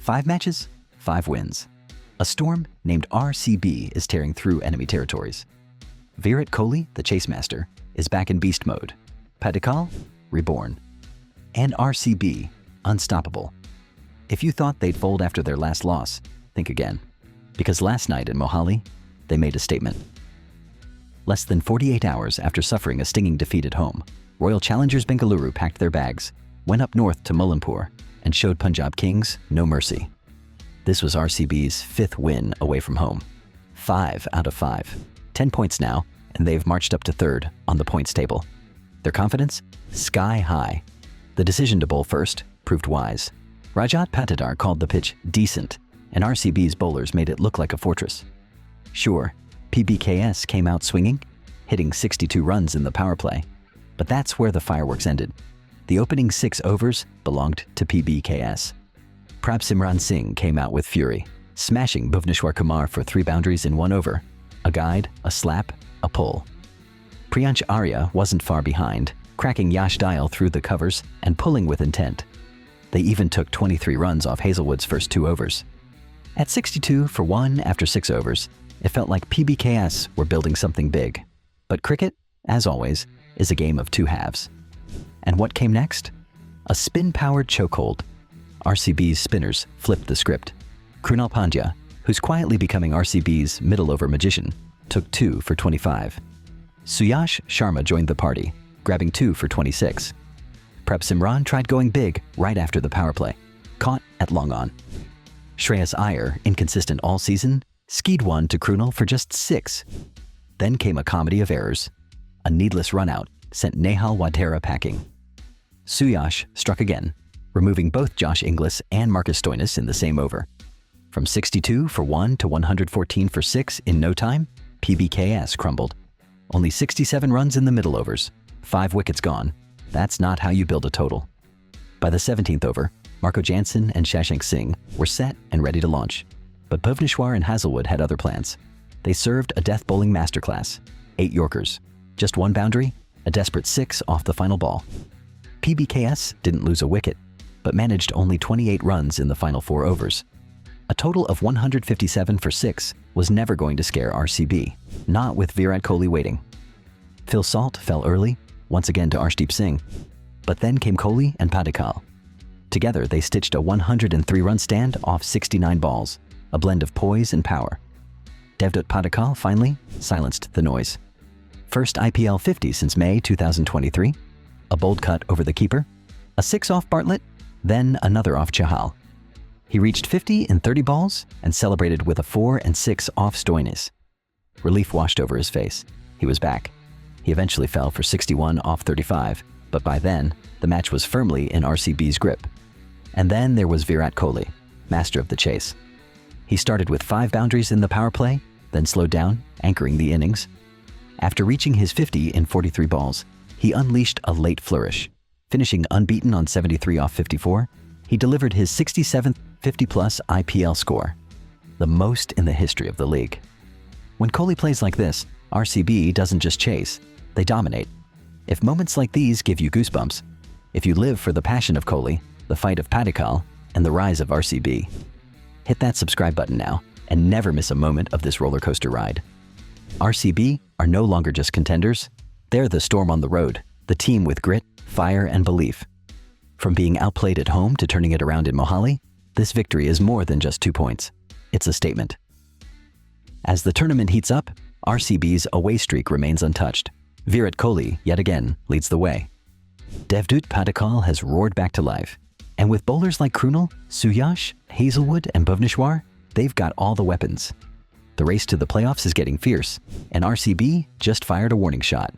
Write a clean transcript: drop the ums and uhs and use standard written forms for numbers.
5 matches, 5 wins. A storm named RCB is tearing through enemy territories. Virat Kohli, the chase master, is back in beast mode. Padikkal, reborn. And RCB, unstoppable. If you thought they'd fold after their last loss, think again. Because last night in Mohali, they made a statement. Less than 48 hours after suffering a stinging defeat at home, Royal Challengers Bengaluru packed their bags, went up north to Mullanpur, and showed Punjab Kings no mercy. This was RCB's 5th win away from home. 5 out of 5. 10 points now, and they've marched up to 3rd on the points table. Their confidence? Sky high. The decision to bowl first proved wise. Rajat Patidar called the pitch decent, and RCB's bowlers made it look like a fortress. Sure, PBKS came out swinging, hitting 62 runs in the power play, but that's where the fireworks ended. The opening 6 overs belonged to PBKS. Prabsimran Singh came out with fury, smashing Bhuvneshwar Kumar for 3 boundaries in 1 over, a guide, a slap, a pull. Priyansh Arya wasn't far behind, cracking Yash Dayal through the covers and pulling with intent. They even took 23 runs off Hazelwood's first 2 overs. At 62 for 1 after 6 overs, it felt like PBKS were building something big. But cricket, as always, is a game of 2 halves. And what came next? A spin-powered chokehold. RCB's spinners flipped the script. Krunal Pandya, who's quietly becoming RCB's middle-over magician, took 2 for 25. Suyash Sharma joined the party, grabbing 2 for 26. Prabsimran tried going big right after the power play, caught at long on. Shreyas Iyer, inconsistent all season, skied 1 to Krunal for just 6. Then came a comedy of errors. A needless run-out sent Nehal Wadhera packing. Suyash struck again, removing both Josh Inglis and Marcus Stoinis in the same over. From 62 for 1 to 114 for 6 in no time, PBKS crumbled. Only 67 runs in the middle overs, 5 wickets gone. That's not how you build a total. By the 17th over, Marco Jansen and Shashank Singh were set and ready to launch. But Bhuvneshwar and Hazelwood had other plans. They served a death bowling masterclass, 8 Yorkers, just 1 boundary, a desperate 6 off the final ball. PBKS didn't lose a wicket, but managed only 28 runs in the final 4 overs. A total of 157 for 6 was never going to scare RCB, not with Virat Kohli waiting. Phil Salt fell early, once again to Arshdeep Singh, but then came Kohli and Padikkal. Together they stitched a 103-run stand off 69 balls, a blend of poise and power. Devdutt Padikkal finally silenced the noise. First IPL 50 since May 2023, a bold cut over the keeper, a 6 off Bartlett, then another off Chahal. He reached 50 in 30 balls and celebrated with a 4 and 6 off Stoinis. Relief washed over his face. He was back. He eventually fell for 61 off 35, but by then, the match was firmly in RCB's grip. And then there was Virat Kohli, master of the chase. He started with 5 boundaries in the power play, then slowed down, anchoring the innings. After reaching his 50 in 43 balls, he unleashed a late flourish. Finishing unbeaten on 73 off 54, he delivered his 67th 50-plus IPL score, the most in the history of the league. When Kohli plays like this, RCB doesn't just chase, they dominate. If moments like these give you goosebumps, if you live for the passion of Kohli, the fight of Padikkal, and the rise of RCB, hit that subscribe button now and never miss a moment of this roller coaster ride. RCB are no longer just contenders, they're the storm on the road, the team with grit, fire, and belief. From being outplayed at home to turning it around in Mohali, this victory is more than just 2 points. It's a statement. As the tournament heats up, RCB's away streak remains untouched. Virat Kohli, yet again, leads the way. Devdutt Padikkal has roared back to life. And with bowlers like Krunal, Suyash, Hazelwood, and Bhuvneshwar, they've got all the weapons. The race to the playoffs is getting fierce, and RCB just fired a warning shot.